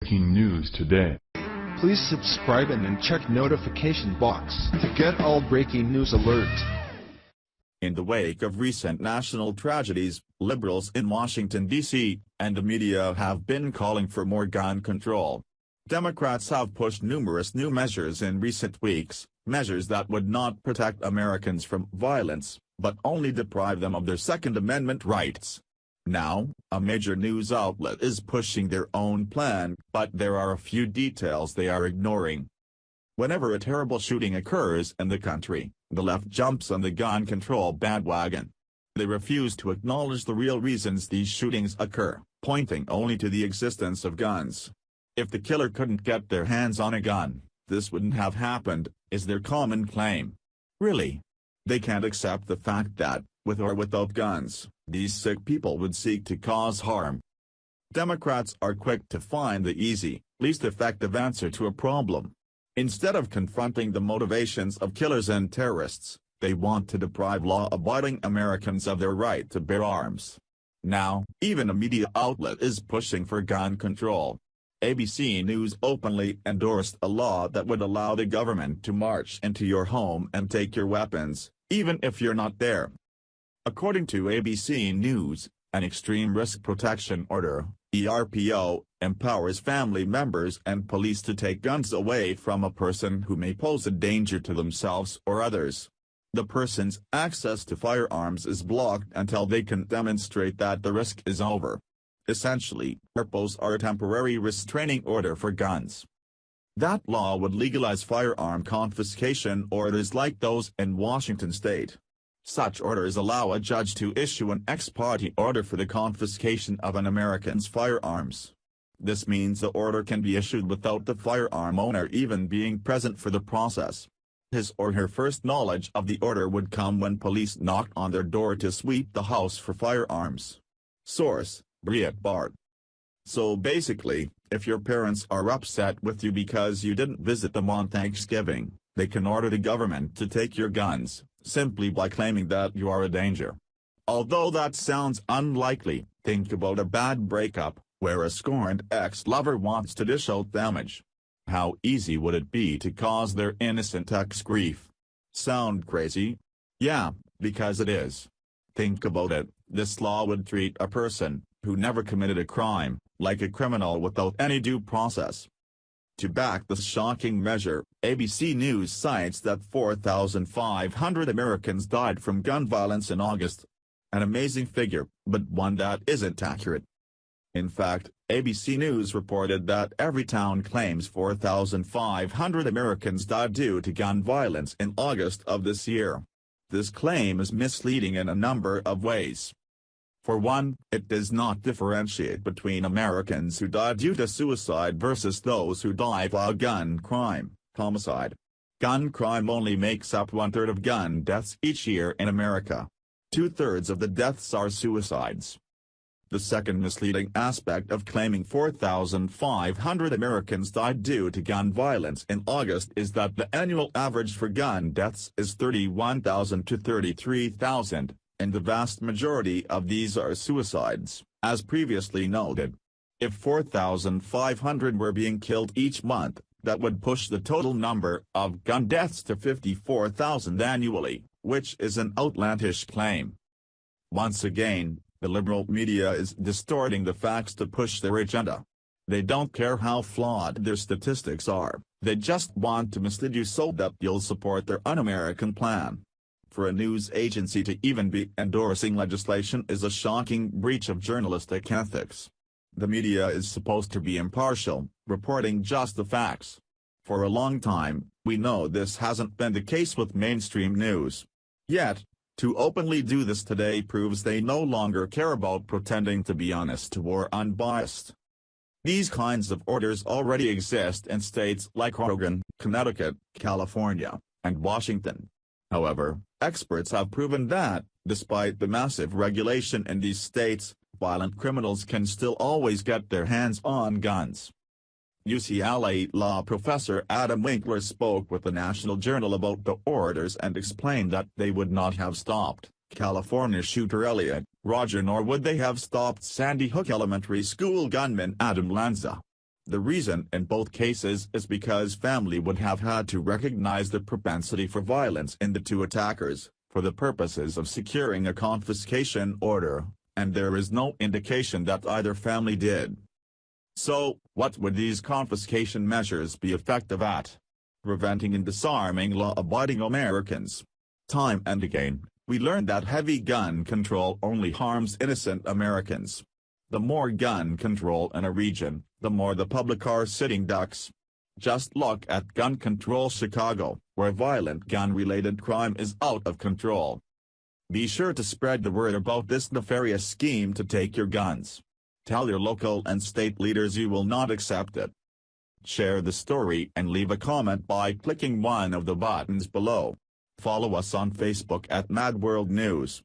Breaking news today. Please subscribe and then check notification box to get all breaking news alerts. In the wake of recent national tragedies, liberals in Washington, D.C., and the media have been calling for more gun control. Democrats have pushed numerous new measures in recent weeks, measures that would not protect Americans from violence, but only deprive them of their Second Amendment rights. Now, a major news outlet is pushing their own plan, but there are a few details they are ignoring. Whenever a terrible shooting occurs in the country, the left jumps on the gun control bandwagon. They refuse to acknowledge the real reasons these shootings occur, pointing only to the existence of guns. If the killer couldn't get their hands on a gun, this wouldn't have happened, is their common claim. Really? They can't accept the fact that, with or without guns, these sick people would seek to cause harm. Democrats are quick to find the easy, least effective answer to a problem. Instead of confronting the motivations of killers and terrorists, they want to deprive law-abiding Americans of their right to bear arms. Now, even a media outlet is pushing for gun control. ABC News openly endorsed a law that would allow the government to march into your home and take your weapons, even if you're not there. According to ABC News, an Extreme Risk Protection Order, ERPO, empowers family members and police to take guns away from a person who may pose a danger to themselves or others. The person's access to firearms is blocked until they can demonstrate that the risk is over. Essentially, ERPOs are a temporary restraining order for guns. That law would legalize firearm confiscation orders like those in Washington state. Such orders allow a judge to issue an ex parte order for the confiscation of an American's firearms. This means the order can be issued without the firearm owner even being present for the process. His or her first knowledge of the order would come when police knock on their door to sweep the house for firearms. Source: Breitbart. So basically, if your parents are upset with you because you didn't visit them on Thanksgiving, they can order the government to take your guns, simply by claiming that you are a danger. Although that sounds unlikely, think about a bad breakup, where a scorned ex-lover wants to dish out damage. How easy would it be to cause their innocent ex grief? Sound crazy? Yeah, because it is. Think about it, this law would treat a person who never committed a crime like a criminal without any due process. To back this shocking measure, ABC News cites that 4,500 Americans died from gun violence in August. An amazing figure, but one that isn't accurate. In fact, ABC News reported that Everytown claims 4,500 Americans died due to gun violence in August of this year. This claim is misleading in a number of ways. For one, it does not differentiate between Americans who die due to suicide versus those who die via gun crime, homicide. Gun crime only makes up 1/3 of gun deaths each year in America. 2/3 of the deaths are suicides. The second misleading aspect of claiming 4,500 Americans died due to gun violence in August is that the annual average for gun deaths is 31,000 to 33,000. And the vast majority of these are suicides, as previously noted. If 4,500 were being killed each month, that would push the total number of gun deaths to 54,000 annually, which is an outlandish claim. Once again, the liberal media is distorting the facts to push their agenda. They don't care how flawed their statistics are, they just want to mislead you so that you'll support their un-American plan. For a news agency to even be endorsing legislation is a shocking breach of journalistic ethics. The media is supposed to be impartial, reporting just the facts. For a long time, we know this hasn't been the case with mainstream news. Yet, to openly do this today proves they no longer care about pretending to be honest or unbiased. These kinds of orders already exist in states like Oregon, Connecticut, California, and Washington. However, experts have proven that, despite the massive regulation in these states, violent criminals can still always get their hands on guns. UCLA law professor Adam Winkler spoke with the National Journal about the orders and explained that they would not have stopped California shooter Elliot Roger nor would they have stopped Sandy Hook Elementary School gunman Adam Lanza. The reason in both cases is because family would have had to recognize the propensity for violence in the two attackers, for the purposes of securing a confiscation order, and there is no indication that either family did. So, what would these confiscation measures be effective at? Preventing and disarming law-abiding Americans. Time and again, we learned that heavy gun control only harms innocent Americans. The more gun control in a region, the more the public are sitting ducks. Just look at gun control Chicago, where violent gun-related crime is out of control. Be sure to spread the word about this nefarious scheme to take your guns. Tell your local and state leaders you will not accept it. Share the story and leave a comment by clicking one of the buttons below. Follow us on Facebook at Mad World News.